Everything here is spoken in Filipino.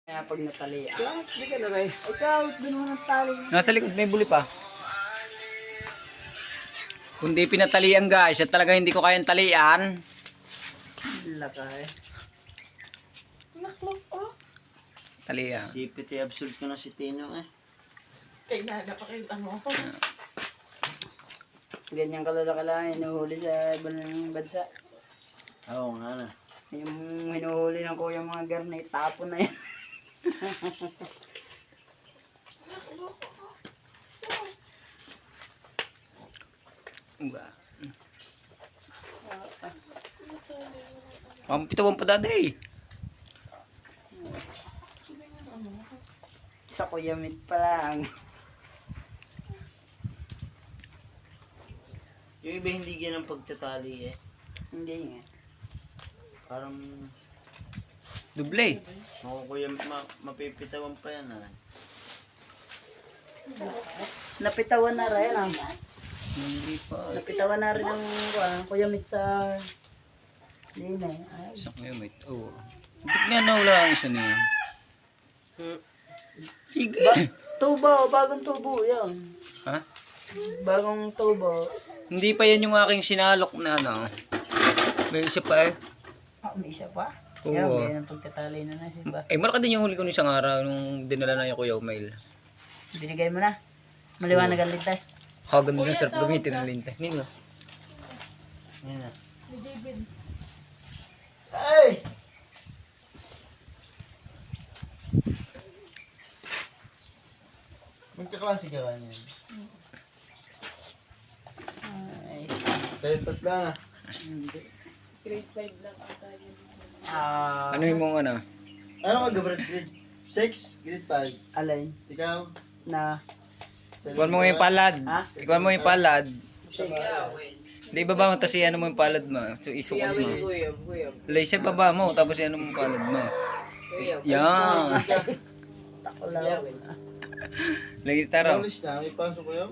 Kaya pag natali Hindi ka na rin. ikaw, doon mo ng tali. Nasa likod may buli pa. Kundi pinatalian guys, at talaga hindi ko kayang talian. Lakay. Naklog pa. Talian. CPT absurd ko na si Tino eh. Kaya napakita mo. Ganyan kalalaki lang hinuhuli sa ibang bansa. Oo nga na. Yung hinuhuli ng kuya mga garnet, tapon na yan. Ang pitawan pa dati. Sa kuya mit pa lang. Yung iba hindi ganang pagtatali eh. Hindi nga. Parang Duble. kuya mapipitawan pa yan ah. Napitawan na rin ah. Hindi pa. Napitawan na rin ang kuya mit sa Dine. Ay, Isa ko yung mate. Oo. Ba't nga nawala ang isa niya? Sige. tubo, bagong tubo yan. Ha? Bagong tubo. Hindi pa yan yung aking sinalok na ano. May isa pa eh. Ah, may isa pa? Oo. Yan, ganyan ang pagkatali na simba. Eh, malaki din yung huli ko nung isang araw nung dinala na yung Kuya Umail. Binigay mo na. Maliwanag ang lintay. Kaganda ng sarap gamitin ng lintay. Nino. Yan na. Ni David. Ay! Magkaklase ka kanyan. Ay, Tayo tatla na. hindi. Grade 5 lang ata yun. Ano yung mong ano? Ano ka gabrad? Grade 6? Grade 5? Alay, Ikaw? na, Ikuan mo yung palad. Ha? Ikuan mo yung palad. sige. Hindi baba mo, tapos ano mo yung palad mo. So, isukat mo. Lay sa baba mo, tapos ano mo yung palad mo. Yan. Tako lang. Lagi taraw. Alis na, may pasok ko yun.